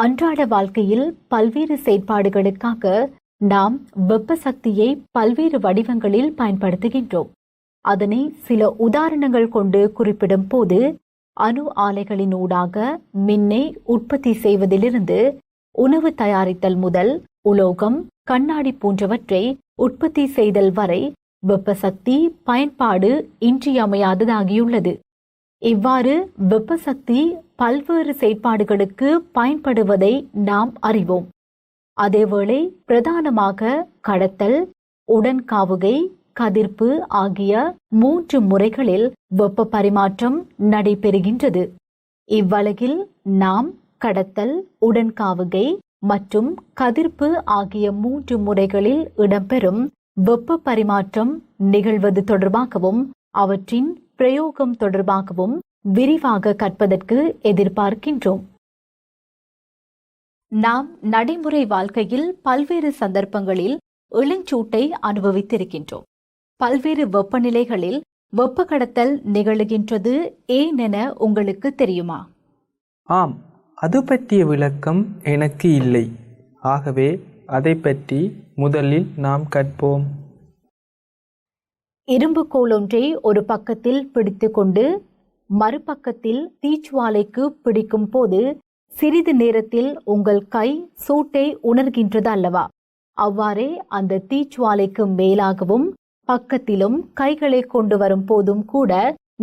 அன்றாட வாழ்க்கையில் பல்வேறு செயற்பாடுகளுக்காக நாம் வெப்ப சக்தியை பல்வேறு வடிவங்களில் பயன்படுத்துகின்றோம். அதனை சில உதாரணங்கள் கொண்டு குறிப்பிடும் போது, அணு ஆலைகளினூடாக மின்னை உற்பத்தி செய்வதிலிருந்து உணவு தயாரித்தல் முதல் உலோகம், கண்ணாடி போன்றவற்றை உற்பத்தி செய்தல் வரை வெப்ப சக்தி பயன்பாடு இன்றியமையாததாகியுள்ளது. இவ்வாறு வெப்ப சக்தி பல்வேறு செயற்பாடுகளுக்கு பயன்படுவதை நாம் அறிவோம். அதேவேளை பிரதானமாக கடத்தல், உடன்காவுகை, கதிர்ப்பு ஆகிய 3 முறைகளில் வெப்ப பரிமாற்றம் நடைபெறுகின்றது. இவ்வழகில் நாம் கடத்தல், உடன்காவுகை மற்றும் கதிர்ப்பு ஆகிய 3 முறைகளில் இடம்பெறும் வெப்ப பரிமாற்றம் நிகழ்வது தொடர்பாகவும் அவற்றின் பிரயோகம் தொடர்பாகவும் விரிவாக கற்பதற்கு எதிர்பார்க்கின்றோம். நாம் நடைமுறை வாழ்க்கையில் பல்வேறு சந்தர்ப்பங்களில் இளஞ்சூட்டை அனுபவித்திருக்கின்றோம். பல்வேறு வெப்பநிலைகளில் வெப்ப கடத்தல் நிகழுகின்றது ஏனென உங்களுக்கு தெரியுமா? ஆம், அது பற்றிய விளக்கம் எனக்கு இல்லை. ஆகவே அதை பற்றி முதலில் நாம் கற்போம். இரும்பு கோல் ஒன்றை ஒரு பக்கத்தில் பிடித்து கொண்டு மறுபக்கத்தில் தீச்சுவாலைக்கு பிடிக்கும் போது சிறிது நேரத்தில் உங்கள் கை சூட்டை உணர்கின்றது அல்லவா? அவ்வாறே அந்த தீச்சுவாலைக்கு மேலாகவும் பக்கத்திலும் கைகளை கொண்டு வரும் போதும் கூட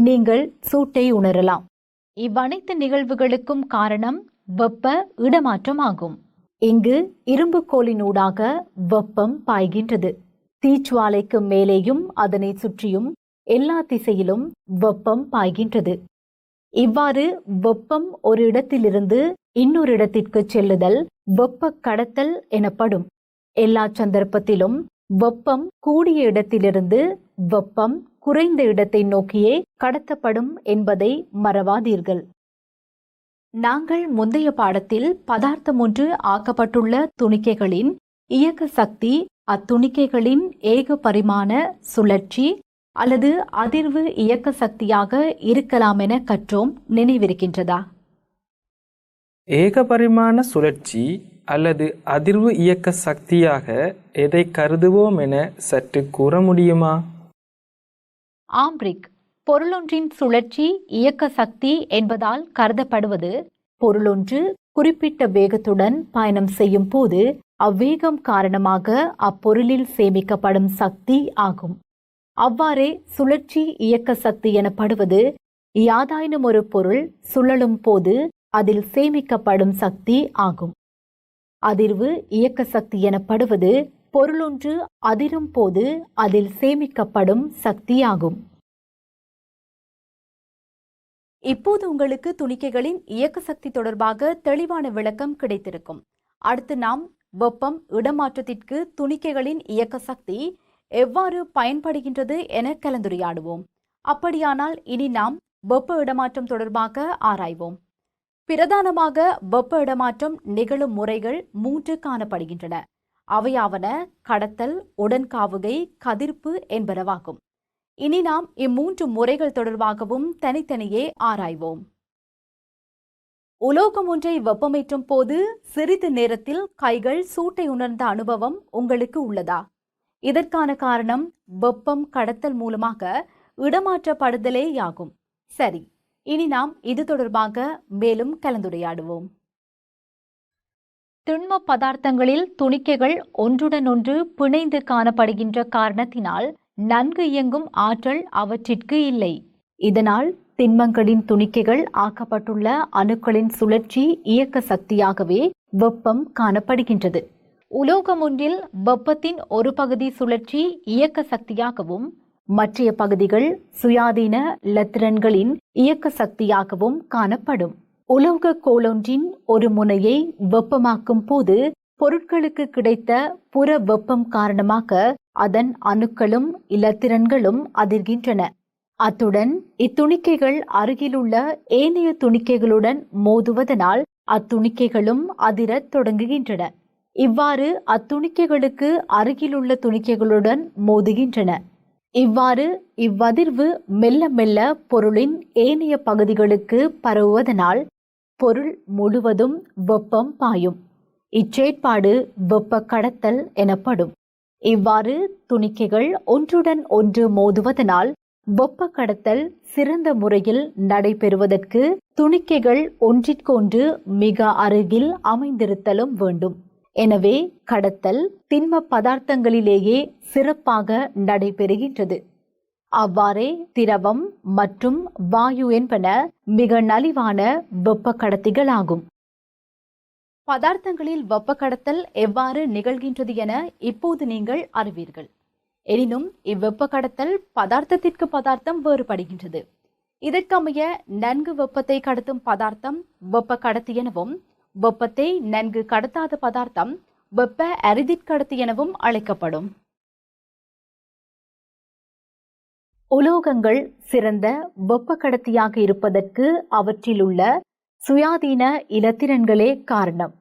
நீங்கள் சூட்டை உணரலாம். இவ்வனைத்து நிகழ்வுகளுக்கும் காரணம் வெப்ப இடமாற்றம் ஆகும். இங்கு இரும்பு கோலினூடாக வெப்பம் பாய்கின்றது. தீச்சுவாலைக்கு மேலேயும் அதனை சுற்றியும் எல்லா திசையிலும் வெப்பம் பாய்கின்றது. இவ்வாறு வெப்பம் ஒரு இடத்திலிருந்து இன்னொரு இடத்திற்கு செல்லுதல் வெப்ப கடத்தல் எனப்படும். எல்லா சந்தர்ப்பத்திலும் வெப்பம் கூடிய இடத்திலிருந்து வெப்பம் குறைந்த இடத்தை நோக்கியே கடத்தப்படும் என்பதை மறவாதீர்கள். நாங்கள் முந்தைய பாடத்தில் பதார்த்தம் ஒன்று ஆக்கப்பட்டுள்ள துணிக்கைகளின் இயக்க சக்தி, அத்துணிக்கைகளின் ஏக பரிமாண சுழற்சி அல்லது அதிர்வு இயக்க சக்தியாக இருக்கலாம் என கற்றோம். நினைவிருக்கின்றதா? ஏக பரிமாண சுழற்சி அல்லது அதிர்வு இயக்க சக்தியாக எதை கருதுவோம் என சற்று கூற முடியுமா? ஆம்ரிக், பொருளொன்றின் சுழற்சி இயக்க சக்தி என்பதால் கருதப்படுவது பொருளொன்று குறிப்பிட்ட வேகத்துடன் பயணம் செய்யும் போது அவ்வேகம் காரணமாக அப்பொருளில் சேமிக்கப்படும் சக்தி ஆகும். அவ்வாறே சுழற்சி இயக்க சக்தி எனப்படுவது யாதாயினும் ஒரு பொருள் சுழலும் போது அதில் சேமிக்கப்படும் சக்தி ஆகும். அதிர்வு இயக்க சக்தி எனப்படுவது பொருளொன்று அதிரும் போது அதில் சேமிக்கப்படும் சக்தியாகும். இப்போது உங்களுக்கு துணிக்கைகளின் இயக்க சக்தி தொடர்பாக தெளிவான விளக்கம் கிடைத்திருக்கும். அடுத்து நாம் வெப்பம் இடமாற்றத்திற்கு துணிக்கைகளின் இயக்க சக்தி எவ்வாறு பயன்படுகின்றது என கலந்துரையாடுவோம். அப்படியானால் இனி நாம் வெப்ப இடமாற்றம் தொடர்பாக ஆராய்வோம். பிரதானமாக வெப்ப இடமாற்றம் நிகழும் முறைகள் 3 காணப்படுகின்றன. அவையாவன கடத்தல், உடன்காவுகை, கதிர்ப்பு என்பனவாகும். இனி நாம் இம்மூன்று முறைகள் தொடர்பாகவும் தனித்தனியே ஆராய்வோம். உலோகம் ஒன்றை வெப்பமேற்றும் போது சிறிது நேரத்தில் கைகள் சூட்டை உணர்ந்த அனுபவம் உங்களுக்கு உள்ளதா? இதற்கான காரணம் வெப்பம் கடத்தல் மூலமாக இடமாற்றப்படுதலேயாகும். சரி, இனி நாம் இது தொடர்பாக மேலும் கலந்துரையாடுவோம். திண்ம பதார்த்தங்களில் துணிக்கைகள் ஒன்றுடன் ஒன்று பிணைந்து காணப்படுகின்ற காரணத்தினால் நன்கு இயங்கும் ஆற்றல் அவற்றிற்கு இல்லை. இதனால் திண்மங்களின் துணிக்கைகள் ஆக்கப்பட்டுள்ள அணுக்களின் சுழற்சி இயக்க சக்தியாகவே வெப்பம் காணப்படுகின்றது. உலோகம் ஒன்றில் வெப்பத்தின் ஒரு பகுதி சுழற்சி இயக்க சக்தியாகவும் மற்றைய பகுதிகள் சுயாதீன இலத்திரன்களின் இயக்க சக்தியாகவும் காணப்படும். உலோக கோளொன்றின் ஒரு முனையை வெப்பமாக்கும் போது பொருட்களுக்கு கிடைத்த புற வெப்பம் காரணமாக அதன் அணுக்களும் இலத்திரன்களும் அதிர்கின்றன. அத்துடன் இத்துணிக்கைகள் அருகிலுள்ள ஏனைய துணிக்கைகளுடன் மோதுவதனால் அத்துணிக்கைகளும் அதிரத் தொடங்குகின்றன. இவ்வாறு அத்துணிக்கைகளுக்கு அருகிலுள்ள துணிக்கைகளுடன் மோதுகின்றன. இவ்வாறு இவ்வதிர்வு மெல்ல மெல்ல பொருளின் ஏனைய பகுதிகளுக்கு பரவுவதனால் பொருள் முழுவதும் வெப்பம் பாயும். இச்செயற்பாடு வெப்ப கடத்தல் எனப்படும். இவ்வாறு துணிக்கைகள் ஒன்றுடன் ஒன்று மோதுவதனால் வெப்ப கடத்தல் சிறந்த முறையில் நடைபெறுவதற்கு துணிக்கைகள் ஒன்றிற்கொன்று மிக அருகில் அமைந்திருத்தலும் வேண்டும். எனவே கடத்தல் திண்ம பதார்த்தங்களிலேயே சிறப்பாக நடைபெறுகின்றது. அவ்வாறே திரவம் மற்றும் வாயு என்பன மிக நலிவான வெப்ப கடத்திகளாகும். பதார்த்தங்களில் வெப்ப கடத்தல் எவ்வாறு நிகழ்கின்றது என இப்போது நீங்கள் அறிவீர்கள். எனினும் இவ்வெப்ப கடத்தல் பதார்த்தத்திற்கு பதார்த்தம் வேறுபடுகின்றது. இதற்கமைய நன்கு வெப்பத்தை கடத்தும் பதார்த்தம் வெப்ப கடத்தி எனவும், வெப்பத்தை நன்கு கடத்தாத பதார்த்தம் வெப்ப அரிதிற்கடத்தி எனவும் அழைக்கப்படும். உலோகங்கள் சிறந்த வெப்ப கடத்தியாக இருப்பதற்கு அவற்றில் உள்ள சுயாதீன இலத்திரன்களே காரணம்.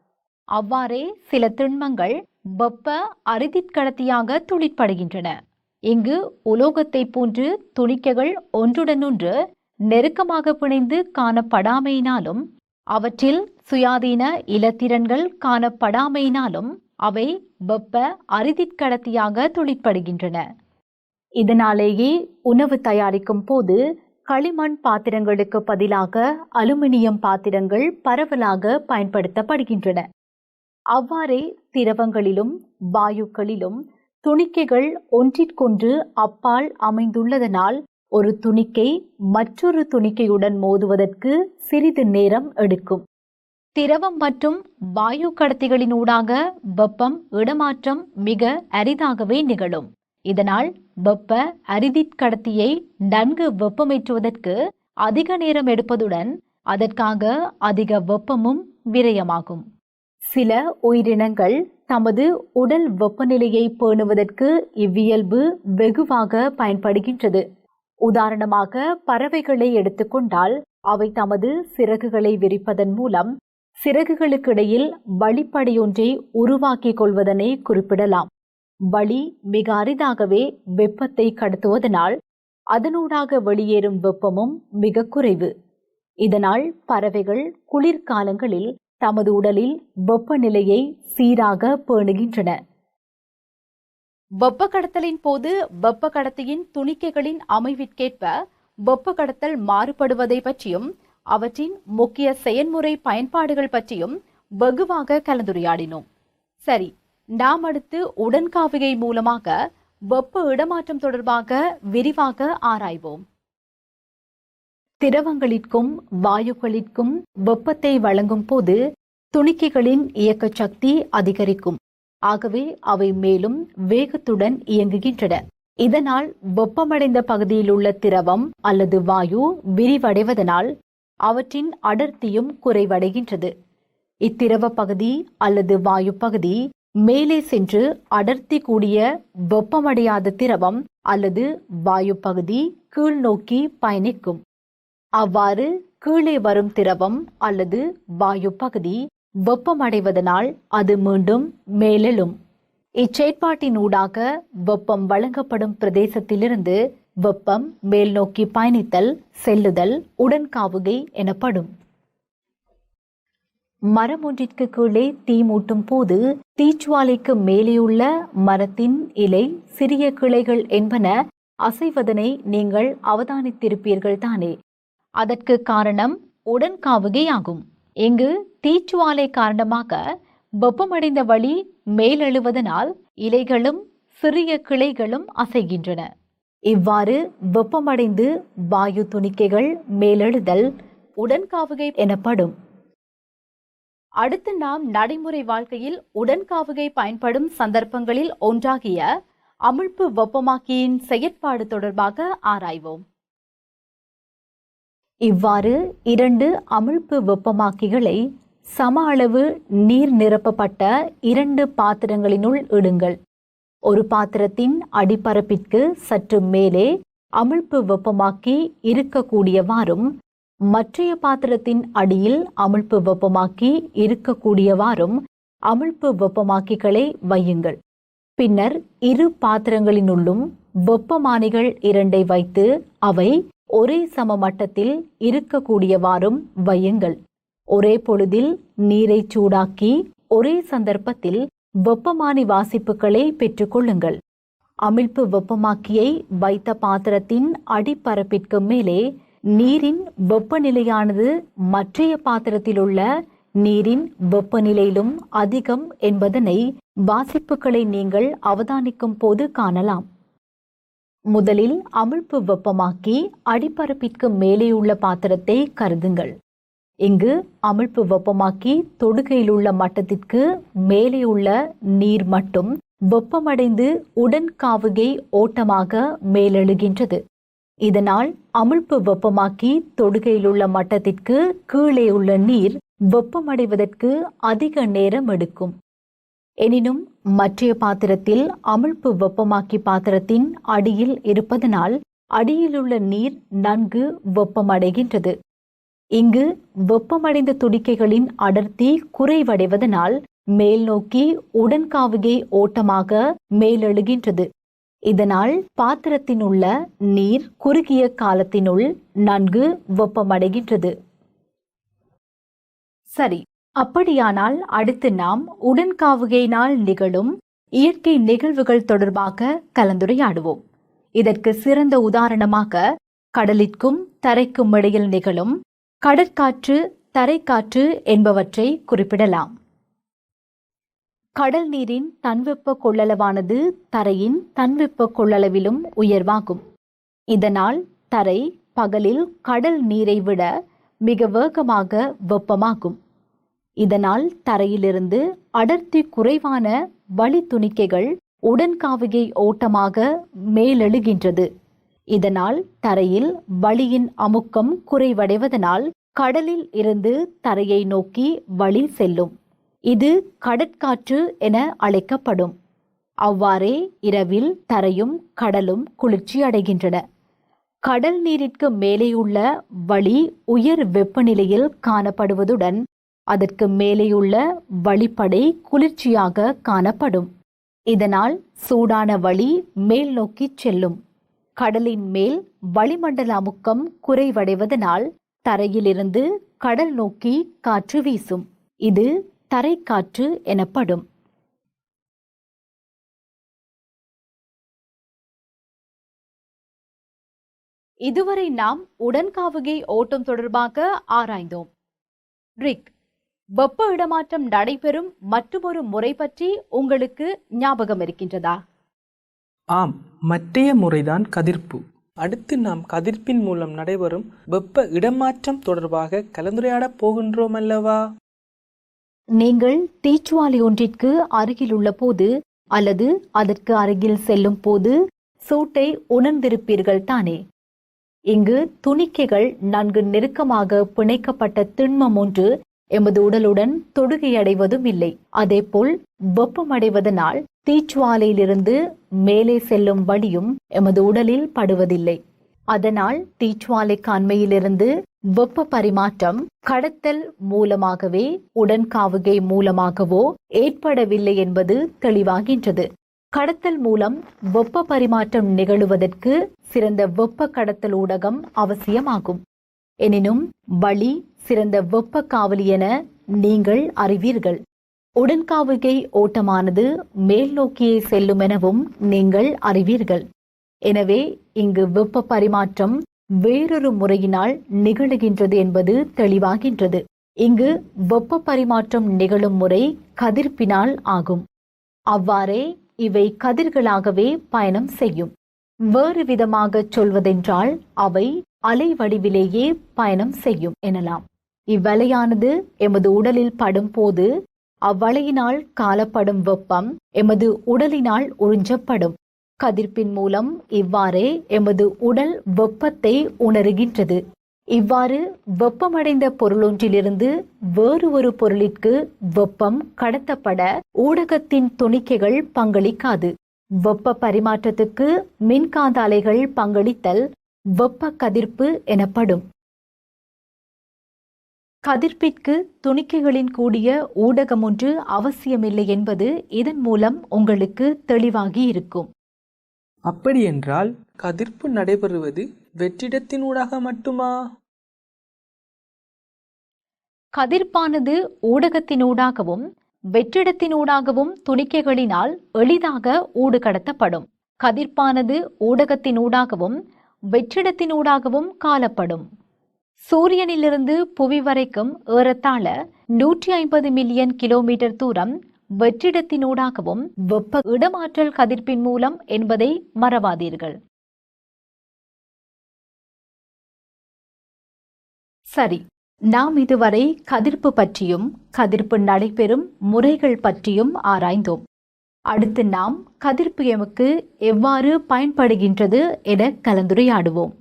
அவ்வாறே சில திண்மங்கள் வெப்ப அரிதிற்கடத்தியாக தொழிற்படுகின்றன. இங்கு உலோகத்தை போன்று துணிக்கைகள் ஒன்றுடனொன்று நெருக்கமாக பிணைந்து காணப்படாமையினாலும் அவற்றில் சுயாதீன இலத்திரன்கள் காணப்படாமையினாலும் அவை வெப்ப அரிதிற்கடத்தியாக தொழிற்படுகின்றன. இதனாலேயே உணவு தயாரிக்கும் போது களிமண் பாத்திரங்களுக்கு பதிலாக அலுமினியம் பாத்திரங்கள் பரவலாக பயன்படுத்தப்படுகின்றன. அவ்வாறே திரவங்களிலும் வாயுக்களிலும் துணிக்கைகள் ஒன்றிற்கொன்று அப்பால் அமைந்துள்ளதனால் ஒரு துணிக்கை மற்றொரு துணிக்கையுடன் மோதுவதற்கு சிறிது நேரம் எடுக்கும். திரவம் மற்றும் வாயு கடத்திகளினூடாக வெப்பம் இடமாற்றம் மிக அரிதாகவே நிகழும். இதனால் வெப்ப அரிதிற்கடத்தியை நன்கு வெப்பமேற்றுவதற்கு அதிக நேரம் எடுப்பதுடன் அதற்காக அதிக வெப்பமும் விரயமாகும். சில உயிரினங்கள் தமது உடல் வெப்பநிலையை பேணுவதற்கு இவ்வியல்பு வெகுவாக பயன்படுகின்றது. உதாரணமாக பறவைகளை எடுத்துக்கொண்டால் அவை தமது சிறகுகளை விரிப்பதன் மூலம் சிறகுகளுக்கிடையில் வழிப்படையொன்றை உருவாக்கிக் கொள்வதனை குறிப்பிடலாம். வளி மிக அரிதாகவே வெப்பத்தை கடத்துவதனால் அதனூடாக வெளியேறும் வெப்பமும் மிக குறைவு. இதனால் பறவைகள் குளிர்காலங்களில் தமது உடலில் வெப்பநிலையை சீராக பேணுகின்றன. வெப்ப கடத்தலின் போது வெப்ப கடத்தியின் துணிக்கைகளின் அமைவிற்கேற்ப வெப்ப கடத்தல் மாறுபடுவதை பற்றியும் அவற்றின் முக்கிய செயல்முறை பயன்பாடுகள் பற்றியும் வெகுவாக கலந்துரையாடினோம். சரி, நாம் அடுத்து உடன்காவிகை மூலமாக வெப்ப இடமாற்றம் தொடர்பாக விரிவாக ஆராய்வோம். திரவங்களிற்கும் வாயுக்களிற்கும் வெப்பத்தை வழங்கும் போது துணிக்கைகளின் இயக்க சக்தி அதிகரிக்கும். ஆகவே அவை மேலும் வேகத்துடன் இயங்குகின்றன. இதனால் வெப்பமடைந்த பகுதியில் உள்ள திரவம் அல்லது வாயு விரிவடைவதனால் அவற்றின் அடர்த்தியும் குறைவடைகின்றது. இத்திரவ பகுதி அல்லது வாயு பகுதி மேலே சென்று அடர்த்தி கூடிய வெப்பமடையாத திரவம் அல்லது வாயு பகுதி கீழ் நோக்கி பயணிக்கும். அவ்வாறு கீழே வரும் திரவம் அல்லது வாயு பகுதி வெப்பமடைவதனால் அது மீண்டும் மேலெழும். இச்செயற்பாட்டினூடாக வெப்பம் வழங்கப்படும் பிரதேசத்திலிருந்து வெப்பம் மேல் நோக்கி பயணித்தல் செல்லுதல் உடன்காவுகை எனப்படும். மரம் ஒன்றிற்கு கீழே தீ மூட்டும் போது தீச்சுவாலைக்கு மேலேயுள்ள மரத்தின் இலை சிறிய கிளைகள் என்பன அசைவதனை நீங்கள் அவதானித்திருப்பீர்கள் தானே. அதற்கு காரணம் உடன்காவுகையாகும். இங்கு தீச்சுவாலை காரணமாக வெப்பமடைந்த வழி மேலெழுவதனால் இலைகளும் சிறிய கிளைகளும் அசைகின்றன. இவ்வாறு வெப்பமடைந்து வாயு துணிக்கைகள் மேலெழுதல் உடன்காவுகை எனப்படும். அடுத்து நாம் நடைமுறை வாழ்க்கையில் உடன்காவுகை பயன்படும் சந்தர்ப்பங்களில் ஒன்றாகிய அமிழ்ப்பு வெப்பமாக்கியின் செயற்பாடு தொடர்பாக ஆராய்வோம். இவ்வாறு இரண்டு அமிழ்ப்பு வெப்பமாக்கிகளை சம அளவு நீர் நிரப்பப்பட்ட இரண்டு பாத்திரங்களினுள் இடுங்கள். ஒரு பாத்திரத்தின் அடிப்பரப்பிற்கு சற்று மேலே அமிழ்ப்பு வெப்பமாக்கி இருக்கக்கூடியவாறும் மற்றைய பாத்திரத்தின் அடியில் அமிழ்ப்பு வெப்பமாக்கி இருக்கக்கூடியவாறும் அமிழ்ப்பு வெப்பமாக்கிகளை வையுங்கள். பின்னர் இரு பாத்திரங்களினுள்ளும் வெப்பமானிகள் இரண்டை வைத்து அவை ஒரே சம மட்டத்தில் இருக்கக்கூடியவாறும் வையுங்கள். ஒரே பொழுதில் நீரை சூடாக்கி ஒரே சந்தர்ப்பத்தில் வெப்பமானி வாசிப்புகளை பெற்றுக்கொள்ளுங்கள். அமிழ்ப்பு வெப்பமாக்கியை வைத்த பாத்திரத்தின் அடிப்பரப்பிற்கு மேலே நீரின் வெப்பநிலையானது மற்றைய பாத்திரத்தில் உள்ள நீரின் வெப்பநிலையிலும் அதிகம் என்பதனை வாசிப்புகளை நீங்கள் அவதானிக்கும் போது காணலாம். முதலில் அமிழ்ப்பு வெப்பமாக்கி அடிப்பரப்பிற்கு மேலே உள்ள பாத்திரத்தை கருதுங்கள். இங்கு அமிழ்ப்பு வெப்பமாக்கி தொடுகையில் உள்ள மட்டத்திற்கு மேலே உள்ள நீர் மட்டும் வெப்பமடைந்து உடன் காவுகை ஓட்டமாக மேலெழுகின்றது. இதனால் அமிழ்ப்பு வெப்பமாக்கி தொடுகையில் உள்ள மட்டத்திற்கு கீழே உள்ள நீர் வெப்பமடைவதற்கு அதிக நேரம் எடுக்கும். எனினும் மற்றைய பாத்திரத்தில் அமிழ்ப்பு வெப்பமாக்கி பாத்திரத்தின் அடியில் இருப்பதனால் அடியிலுள்ள நீர் நன்கு வெப்பமடைகின்றது. இங்கு வெப்பமடைந்த துடிக்கைகளின் அடர்த்தி குறைவடைவதனால் மேல் நோக்கி உடன்காவுகை ஓட்டமாக மேலெழுகின்றது. இதனால் பாத்திரத்தின் உள்ள நீர் குறுகிய காலத்தினுள் நன்கு வெப்பமடைகின்றது. சரி, அப்படியானால் அடுத்து நாம் உடன்காவுகையினால் நிகழும் இயற்கை நிகழ்வுகள் தொடர்பாக கலந்துரையாடுவோம். இதற்கு சிறந்த உதாரணமாக கடலிற்கும் தரைக்கும் இடையில் நிகழும் கடற்காற்று, தரைக்காற்று என்பவற்றை குறிப்பிடலாம். கடல் நீரின் தன்வெப்ப கொள்ளளவானது தரையின் தன்வெப்ப கொள்ளளவிலும் உயர்வாகும். இதனால் தரை பகலில் கடல் நீரை விட மிக வேகமாக வெப்பமாகும். இதனால் தரையிலிருந்து அடர்த்தி குறைவான வளி துணிக்கைகள் உடன்காவுகை ஓட்டமாக மேலெழுகின்றது. இதனால் தரையில் வளியின் அமுக்கம் குறைவடைவதனால் கடலில் இருந்து தரையை நோக்கி வளி செல்லும். இது கடற்காற்று என அழைக்கப்படும். அவ்வாறே இரவில் தரையும் கடலும் குளிர்ச்சி அடைகின்றன. கடல் நீரிற்கு மேலேயுள்ள வளி உயர் வெப்பநிலையில் காணப்படுவதுடன் அதற்கு மேலேயுள்ள வளிப்படை குளிர்ச்சியாக காணப்படும். இதனால் சூடான வளி மேல் நோக்கி செல்லும். கடலின் மேல் வளிமண்டல அமுக்கம் குறைவடைவதனால் தரையிலிருந்து கடல் நோக்கி காற்று வீசும். இது தரைக்காற்று எனப்படும். இதுவரை நாம் உடன்காவுகை ஓட்டம் தொடர்பாக ஆராய்ந்தோம். ரிக், வெப்ப இடமாற்றம் நடைபெறும் மற்றொரு முறை பற்றி உங்களுக்கு ஞாபகம் இருக்கின்றதா? ஆம், மற்றைய முறைதான் கதிர்ப்பு. அடுத்து நாம் கதிர்ப்பின் மூலம் நடைபெறும் வெப்ப இடமாற்றம் தொடர்பாக கலந்துரையாடப் போகின்றோம் அல்லவா? நீங்கள் தீச்சுவாலி ஒன்றிற்கு அருகில் உள்ள போது அல்லது அதற்கு அருகில் செல்லும் போது சூட்டை உணர்ந்திருப்பீர்கள் தானே? இங்கு துணிக்கைகள் நன்கு நெருக்கமாக பிணைக்கப்பட்ட திண்மம் ஒன்று எமது உடலுடன் தொடுகையடைவதும் இல்லை. அதேபோல் வெப்பமடைவதனால் தீச்சுவாலையிலிருந்து மேலே செல்லும் வழியும் எமது உடலில் படுவதில்லை. அதனால் தீச்சுவாலைக்கு அண்மையிலிருந்து வெப்ப பரிமாற்றம் கடத்தல் மூலமாகவே உடன்காவுகை மூலமாகவோ ஏற்படவில்லை என்பது தெளிவாகின்றது. கடத்தல் மூலம் வெப்ப பரிமாற்றம் நிகழுவதற்கு சிறந்த வெப்ப கடத்தல் ஊடகம் அவசியமாகும். எனினும் வளி சிறந்த வெப்ப காவலி என நீங்கள் அறிவீர்கள். உடன்காவுகை ஓட்டமானது மேல் நோக்கியே செல்லும் எனவும் நீங்கள் அறிவீர்கள். எனவே இங்கு வெப்ப பரிமாற்றம் வேறொரு முறையினால் நிகழுகின்றது என்பது தெளிவாகின்றது. இங்கு வெப்ப பரிமாற்றம் நிகழும் முறை கதிர்ப்பினால் ஆகும். அவ்வாறே இவை கதிர்களாகவே பயணம் செய்யும். வேறு விதமாக சொல்வதென்றால் அவை அலை வடிவிலேயே பயணம் செய்யும் எனலாம். இவ்வலையானது எமது உடலில் படும் போது அவ்வலையினால் காணப்படும் வெப்பம் எமது உடலினால் உறிஞ்சப்படும். கதிர்ப்பின் மூலம் இவ்வாறே எமது உடல் வெப்பத்தை உணருகின்றது. இவ்வாறு வெப்பமடைந்த பொருளொன்றிலிருந்து வேறு ஒரு பொருளிற்கு வெப்பம் கடத்தப்பட ஊடகத்தின் துணிக்கைகள் பங்களிக்காது. வெப்ப பரிமாற்றத்துக்கு மின்காந்த அலைகள் பங்களித்தல் வெப்ப கதிர்ப்பு எனப்படும். கதிர்ப்பிற்கு துணிக்கைகளின் கூடிய ஊடகம் ஒன்று அவசியமில்லை என்பது இதன் மூலம் உங்களுக்கு தெளிவாகி இருக்கும். அப்படியென்றால் கதிர்ப்பு நடைபெறுவது வெற்றிடத்தினூடாக மட்டுமா? கதிர்ப்பானது ஊடகத்தினூடாகவும் வெற்றிடத்தினூடாகவும் துணிக்கைகளினால் எளிதாக ஊடுகடத்தப்படும். கதிர்ப்பானது ஊடகத்தினூடாகவும் வெற்றிடத்தினூடாகவும் காணப்படும். சூரியனிலிருந்து புவி வரைக்கும் ஏறத்தாழ 150 மில்லியன் கிலோமீட்டர் தூரம் வெற்றிடத்தினூடாகவும் வெப்ப இடமாற்றல் கதிர்ப்பின் மூலம் என்பதை மறவாதீர்கள். சரி, நாம் இதுவரை கதிர்ப்பு பற்றியும் கதிர்ப்பு நடைபெறும் முறைகள் பற்றியும் ஆராய்ந்தோம். அடுத்து நாம் கதிர்ப்பு எமக்கு எவ்வாறு பயன்படுகின்றது என கலந்துரையாடுவோம்.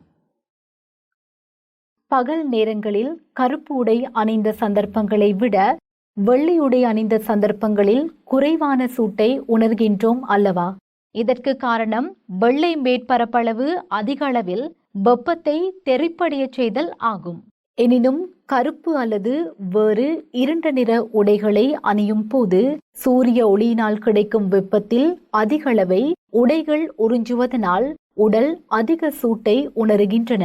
பகல் நேரங்களில் கருப்பு உடை அணிந்த சந்தர்ப்பங்களை விட வெள்ளை உடை அணிந்த சந்தர்ப்பங்களில் குறைவான சூட்டை உணர்கின்றோம் அல்லவா? இதற்கு காரணம் வெள்ளை மேற்பரப்பளவு அதிக அளவில் வெப்பத்தை தெறிப்படைய செய்தல் ஆகும். எனினும் கருப்பு அல்லது வேறு இருண்ட நிற உடைகளை அணியும் போது சூரிய ஒளியினால் கிடைக்கும் வெப்பத்தில் அதிக அளவை உடைகள் உறிஞ்சுவதனால் உடல் அதிக சூட்டை உணர்கின்றன.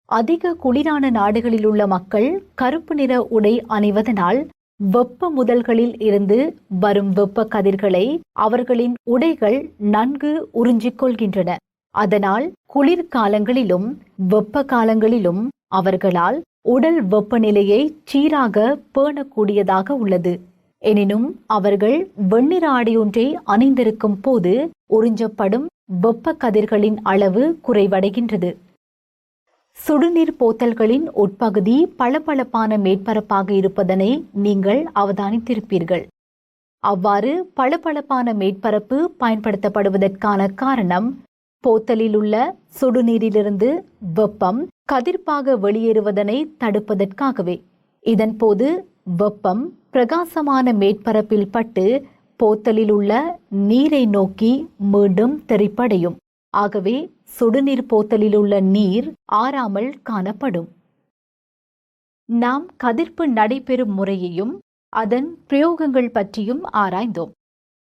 அதிக குளிரான நாடுகளில் உள்ள மக்கள் கருப்பு நிற உடை அணிவதனால் வெப்ப முதல்களில் இருந்து வரும் வெப்ப கதிர்களை அவர்களின் உடைகள் நன்கு உறிஞ்சிக் கொள்கின்றன. அதனால் குளிர்காலங்களிலும் வெப்ப காலங்களிலும் அவர்களால் உடல் வெப்பநிலையை சீராக பேணக்கூடியதாக உள்ளது. எனினும் அவர்கள் வெண்ணிற ஆடை ஒன்றை அணிந்திருக்கும் போது உறிஞ்சப்படும் வெப்ப கதிர்களின் அளவு குறைவடைகின்றது. சுடுநீர் போத்தல்களின் உட்பகுதி பளபளப்பான மேற்பரப்பாக இருப்பதனை நீங்கள் அவதானித்திருப்பீர்கள். அவ்வாறு பளபளப்பான மேற்பரப்பு பயன்படுத்தப்படுவதற்கான காரணம் போத்தலில் உள்ள சுடுநீரிலிருந்து வெப்பம் கதிர்ப்பாக வெளியேறுவதனை தடுப்பதற்காகவே. இதன்போது வெப்பம் பிரகாசமான மேற்பரப்பில் பட்டு போத்தலில் உள்ள நீரை நோக்கி மீண்டும் தெறிப்படையும். ஆகவே சுடுநீர் போத்தலில் உள்ள நீர் ஆறாமல் காணப்படும். நாம் கதிர்ப்பு நடைபெறும் முறையையும் அதன் பிரயோகங்கள் பற்றியும் ஆராய்ந்தோம்.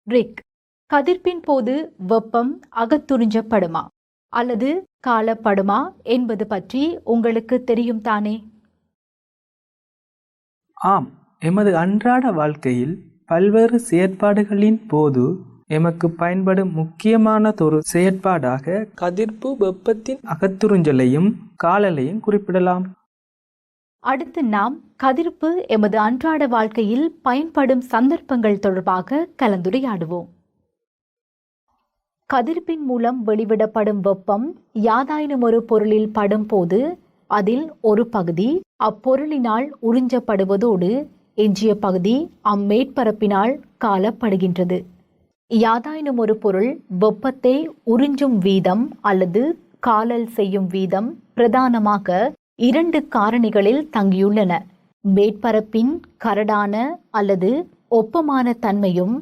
ரிக், கதிர்ப்பின் போது வெப்பம் அகத்துறிஞ்சப்படுமா அல்லது காலப்படுமா என்பது பற்றி உங்களுக்கு தெரியும் தானே? ஆம், எமது அன்றாட வாழ்க்கையில் பல்வேறு செயற்பாடுகளின் போது எமக்கு பயன்படும் முக்கியமானதொரு செயற்பாடாக கதிர்ப்பு வெப்பத்தின் அகத்துறிஞ்சலையும் காலலையும் குறிப்பிடலாம். அடுத்து நாம் கதிர்ப்பு எமது அன்றாட வாழ்க்கையில் பயன்படும் சந்தர்ப்பங்கள் தொடர்பாக கலந்துரையாடுவோம். கதிர்ப்பின் மூலம் வெளிவிடப்படும் வெப்பம் யாதாயினும் ஒரு பொருளில் படும் போது அதில் ஒரு பகுதி அப்பொருளினால் உறிஞ்சப்படுவதோடு எஞ்சிய பகுதி அம்மேற்பரப்பினால் காலப்படுகின்றது. யாதாயினும் ஒரு பொருள் வெப்பத்தை உறிஞ்சும் வீதம் அல்லது காலல் செய்யும் வீதம் பிரதானமாக 2 காரணிகளில் தங்கியுள்ளன. மேற்பரப்பின் கரடான அல்லது ஒப்பமான தன்மையும்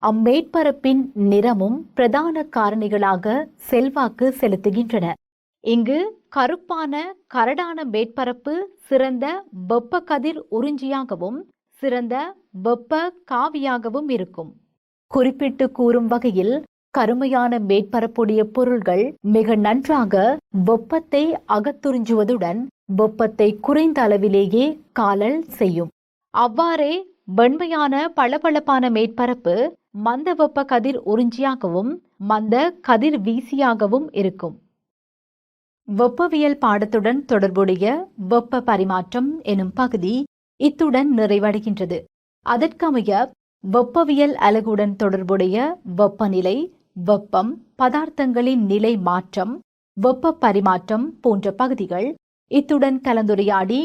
அம்மேற்பரப்பின் நிறமும் பிரதான காரணிகளாக செல்வாக்கு செலுத்துகின்றன. இங்கு கருப்பான கரடான மேற்பரப்பு சிறந்த வெப்ப கதிர் உறிஞ்சியாகவும் சிறந்த வெப்ப காவியாகவும் இருக்கும். குறிப்பிட்டு கூறும் வகையில் கருமையான மேற்பரப்புடைய பொருள்கள் மிக நன்றாக வெப்பத்தை அகத்துறிஞ்சுவதுடன் வெப்பத்தை குறைந்த அளவிலேயே காலல் செய்யும். அவ்வாறே வெண்மையான பளபளப்பான மேற்பரப்பு மந்த வெப்ப கதிர் உறிஞ்சியாகவும் மந்த கதிர் வீசியாகவும் இருக்கும். வெப்பவியல் பாடத்துடன் தொடர்புடைய வெப்ப பரிமாற்றம் எனும் பகுதி இத்துடன் நிறைவடைகின்றது. அதற்கமைய வெப்பவியல் அலகுடன் தொடர்புடைய வெப்பநிலை, வெப்பம், பதார்த்தங்களின் நிலை மாற்றம், வெப்ப பரிமாற்றம் போன்ற பகுதிகள் இத்துடன் கலந்துரையாடி